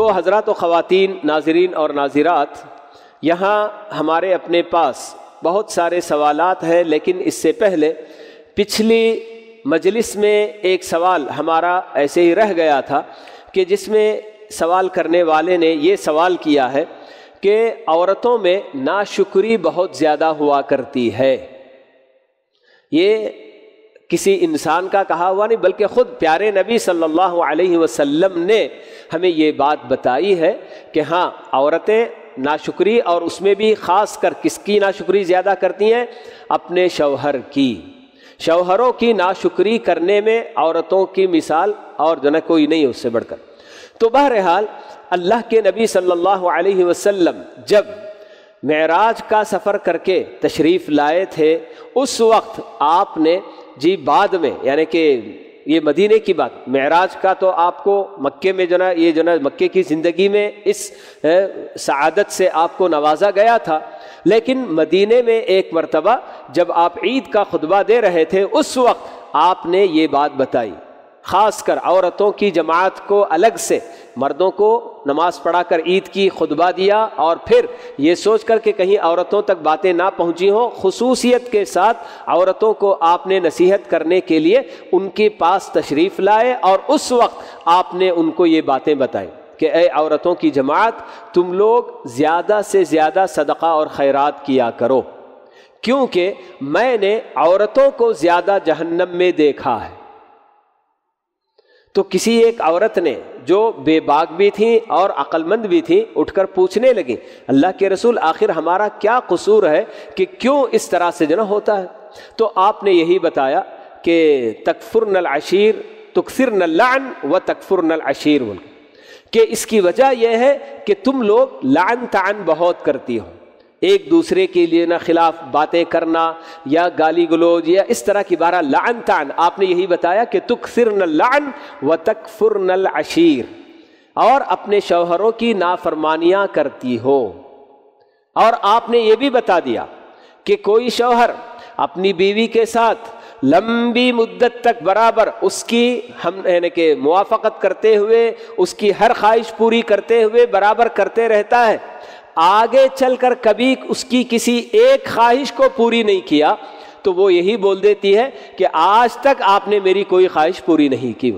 تو حضرات و خواتین، ناظرین اور ناظرات، یہاں ہمارے اپنے پاس بہت سارے سوالات ہیں، لیکن اس سے پہلے پچھلی مجلس میں ایک سوال ہمارا ایسے ہی رہ گیا تھا کہ جس میں سوال کرنے والے نے یہ سوال کیا ہے کہ عورتوں میں ناشکری بہت زیادہ ہوا کرتی ہے۔ یہ کسی انسان کا کہا ہوا نہیں، بلکہ خود پیارے نبی صلی اللہ علیہ وسلم نے ہمیں یہ بات بتائی ہے کہ ہاں عورتیں ناشکری، اور اس میں بھی خاص کر کس کی ناشکری زیادہ کرتی ہیں؟ اپنے شوہر کی۔ شوہروں کی ناشکری کرنے میں عورتوں کی مثال اور جو ہے کوئی نہیں اس سے بڑھ کر۔ تو بہرحال اللہ کے نبی صلی اللہ علیہ وسلم جب معراج کا سفر کر کے تشریف لائے تھے، اس وقت آپ نے بعد میں، یعنی کہ یہ مدینے کی بات، معراج کا تو آپ کو مکے میں جو نا یہ جو نا مکے کی زندگی میں اس سعادت سے آپ کو نوازا گیا تھا، لیکن مدینے میں ایک مرتبہ جب آپ عید کا خطبہ دے رہے تھے، اس وقت آپ نے یہ بات بتائی، خاص کر عورتوں کی جماعت کو الگ سے، مردوں کو نماز پڑھا کر عید کی خطبہ دیا، اور پھر یہ سوچ کر کہ کہیں عورتوں تک باتیں نہ پہنچی ہوں، خصوصیت کے ساتھ عورتوں کو آپ نے نصیحت کرنے کے لیے ان کے پاس تشریف لائے، اور اس وقت آپ نے ان کو یہ باتیں بتائیں کہ اے عورتوں کی جماعت، تم لوگ زیادہ سے زیادہ صدقہ اور خیرات کیا کرو، کیونکہ میں نے عورتوں کو زیادہ جہنم میں دیکھا ہے۔ تو کسی ایک عورت نے جو بے باک بھی تھی اور عقل مند بھی تھی، اٹھ کر پوچھنے لگی، اللہ کے رسول آخر ہمارا کیا قصور ہے کہ کیوں اس طرح سے جو ہوتا ہے؟ تو آپ نے یہی بتایا کہ تکفرن العشیر تکثرن اللعن و تکفرن العشیر، کہ اس کی وجہ یہ ہے کہ تم لوگ لعن تعن بہت کرتی ہو، ایک دوسرے کے لیے نہ خلاف باتیں کرنا یا گالی گلوچ یا اس طرح کی بارہ لعن تعن۔ آپ نے یہی بتایا کہ تکثرن اللعن و تکفرن العشیر، اور اپنے شوہروں کی نافرمانیاں کرتی ہو۔ اور آپ نے یہ بھی بتا دیا کہ کوئی شوہر اپنی بیوی کے ساتھ لمبی مدت تک برابر اس کی یعنی کہ موافقت کرتے ہوئے، اس کی ہر خواہش پوری کرتے ہوئے برابر کرتے رہتا ہے، آگے چل کر کبھی اس کی کسی ایک خواہش کو پوری نہیں کیا تو وہ یہی بول دیتی ہے کہ آج تک آپ نے میری کوئی خواہش پوری نہیں کی۔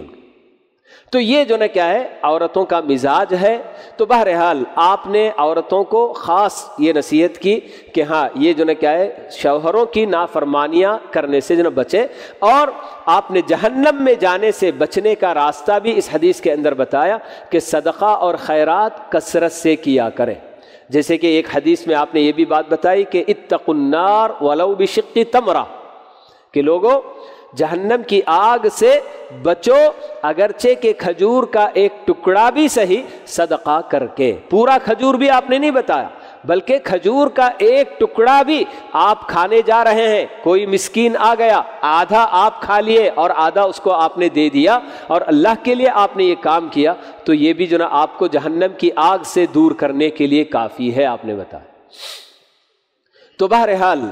تو یہ جو نا کیا ہے، عورتوں کا مزاج ہے۔ تو بہرحال آپ نے عورتوں کو خاص یہ نصیحت کی کہ ہاں یہ جو نا کیا ہے، شوہروں کی نافرمانیاں کرنے سے جو نا بچے، اور آپ نے جہنم میں جانے سے بچنے کا راستہ بھی اس حدیث کے اندر بتایا کہ صدقہ اور خیرات کثرت سے کیا کریں۔ جیسے کہ ایک حدیث میں آپ نے یہ بھی بات بتائی کہ اتقوا النار ولو بشق تمرہ، کہ لوگوں جہنم کی آگ سے بچو اگرچہ کہ کھجور کا ایک ٹکڑا بھی صحیح صدقہ کر کے۔ پورا کھجور بھی آپ نے نہیں بتایا، بلکہ کھجور کا ایک ٹکڑا بھی آپ کھانے جا رہے ہیں، کوئی مسکین آ گیا، آدھا آپ کھا لیے اور آدھا اس کو آپ نے دے دیا، اور اللہ کے لیے آپ نے یہ کام کیا، تو یہ بھی جو نا آپ کو جہنم کی آگ سے دور کرنے کے لیے کافی ہے، آپ نے بتایا۔ تو بہرحال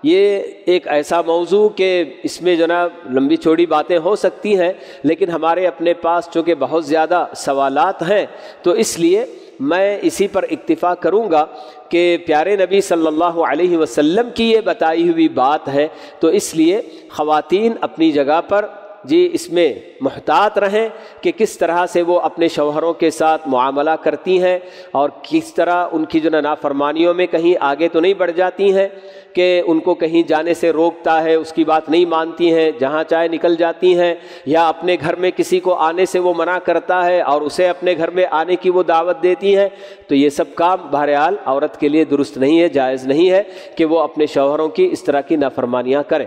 یہ ایک ایسا موضوع کہ اس میں جو نا لمبی چوڑی باتیں ہو سکتی ہیں، لیکن ہمارے اپنے پاس چونکہ بہت زیادہ سوالات ہیں تو اس لیے میں اسی پر اکتفا کروں گا کہ پیارے نبی صلی اللہ علیہ وسلم کی یہ بتائی ہوئی بات ہے، تو اس لیے خواتین اپنی جگہ پر اس میں محتاط رہیں کہ کس طرح سے وہ اپنے شوہروں کے ساتھ معاملہ کرتی ہیں، اور کس طرح ان کی جو نافرمانیوں میں کہیں آگے تو نہیں بڑھ جاتی ہیں کہ ان کو کہیں جانے سے روکتا ہے، اس کی بات نہیں مانتی ہیں، جہاں چاہے نکل جاتی ہیں، یا اپنے گھر میں کسی کو آنے سے وہ منع کرتا ہے اور اسے اپنے گھر میں آنے کی وہ دعوت دیتی ہیں۔ تو یہ سب کام بہرحال عورت کے لیے درست نہیں ہے، جائز نہیں ہے کہ وہ اپنے شوہروں کی اس طرح کی نافرمانیاں کریں۔